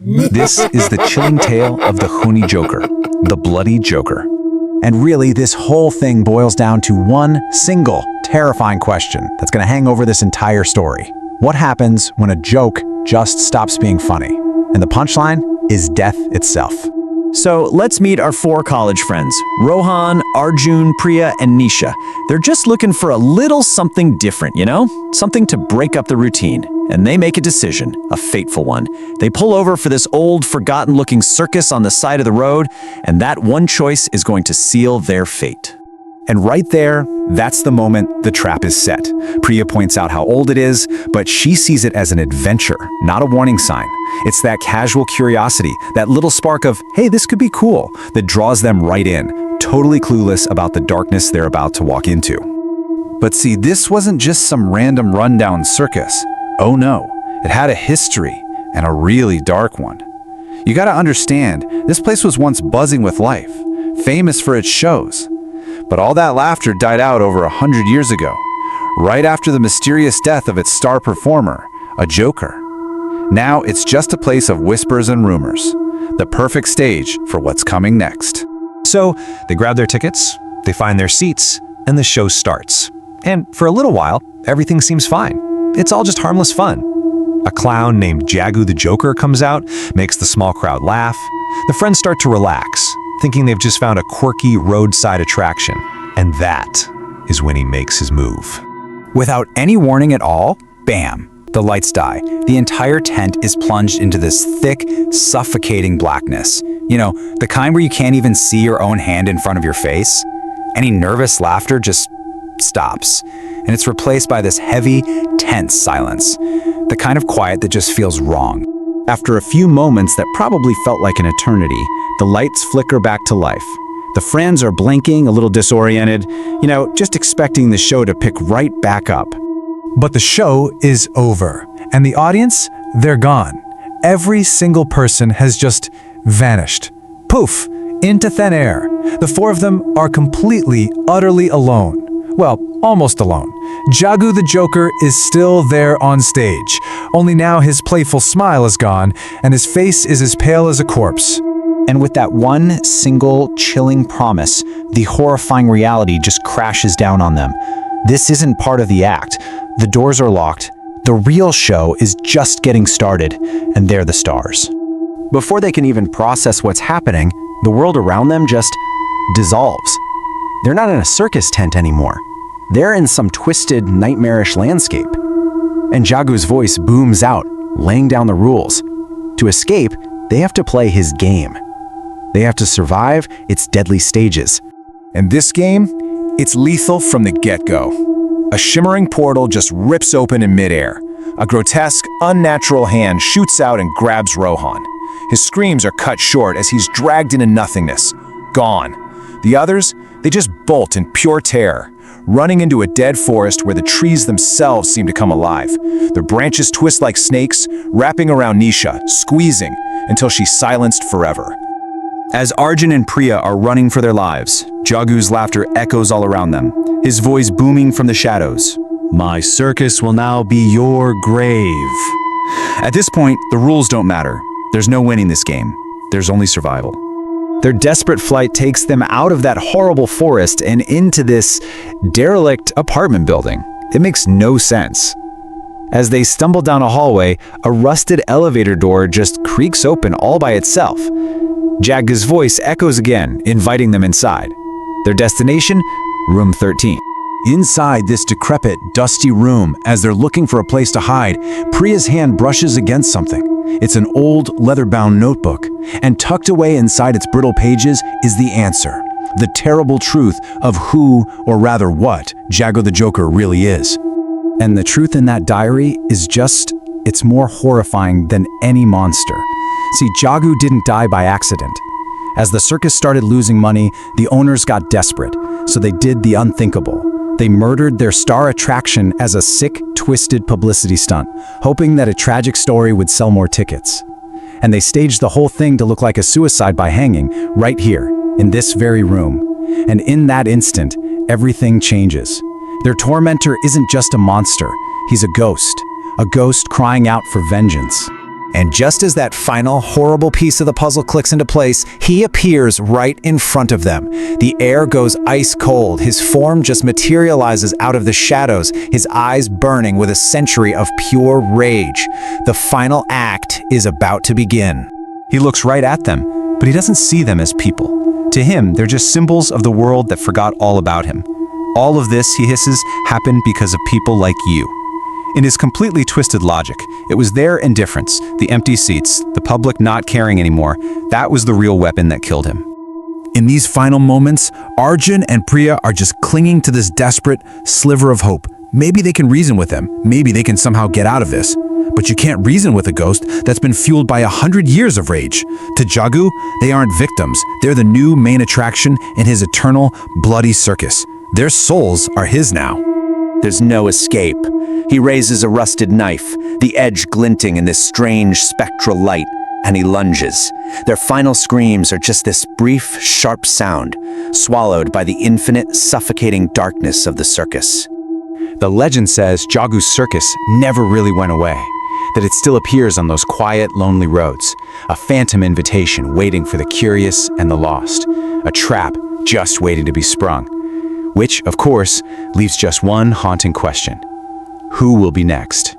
This is the chilling tale of the Huni Joker, the bloody Joker. And really, this whole thing boils down to one single, terrifying question that's going to hang over this entire story. What happens when a joke just stops being funny? And the punchline is death itself. So let's meet our 4 college friends, Rohan, Arjun, Priya, and Nisha. They're just looking for a little something different, you know? Something to break up the routine. And they make a decision, a fateful one. They pull over for this old, forgotten-looking circus on the side of the road, and that one choice is going to seal their fate. And right there, that's the moment the trap is set. Priya points out how old it is, but she sees it as an adventure, not a warning sign. It's that casual curiosity, that little spark of, hey, this could be cool, that draws them right in, totally clueless about the darkness they're about to walk into. But see, this wasn't just some random rundown circus. Oh no, it had a history, and a really dark one. You gotta understand, this place was once buzzing with life, famous for its shows. But all that laughter died out over 100 years ago, right after the mysterious death of its star performer, a joker. Now it's just a place of whispers and rumors, the perfect stage for what's coming next. So they grab their tickets, they find their seats, and the show starts. And for a little while, everything seems fine. It's all just harmless fun. A clown named Jagu the Joker comes out, makes the small crowd laugh. The friends start to relax, thinking they've just found a quirky roadside attraction. And that is when he makes his move. Without any warning at all, bam, the lights die. The entire tent is plunged into this thick, suffocating blackness. You know, the kind where you can't even see your own hand in front of your face. Any nervous laughter just stops, and it's replaced by this heavy, tense silence. The kind of quiet that just feels wrong. After a few moments that probably felt like an eternity, the lights flicker back to life. The friends are blinking, a little disoriented, just expecting the show to pick right back up. But the show is over, and the audience, they're gone. Every single person has just vanished. Poof, into thin air. The 4 of them are completely, utterly alone. Well, almost alone. Jagu the Joker is still there on stage, only now his playful smile is gone, and his face is as pale as a corpse. And with that one single chilling promise, the horrifying reality just crashes down on them. This isn't part of the act. The doors are locked. The real show is just getting started, and they're the stars. Before they can even process what's happening, the world around them just dissolves. They're not in a circus tent anymore. They're in some twisted, nightmarish landscape. And Jagu's voice booms out, laying down the rules. To escape, they have to play his game. They have to survive its deadly stages. And this game, it's lethal from the get-go. A shimmering portal just rips open in midair. A grotesque, unnatural hand shoots out and grabs Rohan. His screams are cut short as he's dragged into nothingness, gone. The others, they just bolt in pure terror, running into a dead forest where the trees themselves seem to come alive. Their branches twist like snakes, wrapping around Nisha, squeezing until she's silenced forever. As Arjun and Priya are running for their lives, Jagu's laughter echoes all around them, his voice booming from the shadows. My circus will now be your grave. At this point, the rules don't matter. There's no winning this game. There's only survival. Their desperate flight takes them out of that horrible forest and into this derelict apartment building. It makes no sense. As they stumble down a hallway, a rusted elevator door just creaks open all by itself. Jagu's voice echoes again, inviting them inside. Their destination? Room 13. Inside this decrepit, dusty room, as they're looking for a place to hide, Priya's hand brushes against something. It's an old, leather-bound notebook, and tucked away inside its brittle pages is the answer, the terrible truth of who, or rather what, Jagu the Joker really is. And the truth in that diary is it's more horrifying than any monster. See, Jagu didn't die by accident. As the circus started losing money, the owners got desperate, so they did the unthinkable. They murdered their star attraction as a sick, twisted publicity stunt, hoping that a tragic story would sell more tickets. And they staged the whole thing to look like a suicide by hanging, right here, in this very room. And in that instant, everything changes. Their tormentor isn't just a monster, he's a ghost crying out for vengeance. And just as that final horrible piece of the puzzle clicks into place, he appears right in front of them. The air goes ice cold, his form just materializes out of the shadows, his eyes burning with a century of pure rage. The final act is about to begin. He looks right at them, but he doesn't see them as people. To him, they're just symbols of the world that forgot all about him. All of this, he hisses, happened because of people like you. In his completely twisted logic, it was their indifference, the empty seats, the public not caring anymore, that was the real weapon that killed him. In these final moments, Arjun and Priya are just clinging to this desperate sliver of hope. Maybe they can reason with them. Maybe they can somehow get out of this. But you can't reason with a ghost that's been fueled by 100 years of rage. To Jagu, they aren't victims. They're the new main attraction in his eternal, bloody circus. Their souls are his now. There's no escape. He raises a rusted knife, the edge glinting in this strange spectral light, and he lunges. Their final screams are just this brief, sharp sound, swallowed by the infinite, suffocating darkness of the circus. The legend says Jagu's circus never really went away, that it still appears on those quiet, lonely roads, a phantom invitation waiting for the curious and the lost, a trap just waiting to be sprung. Which, of course, leaves just one haunting question. Who will be next?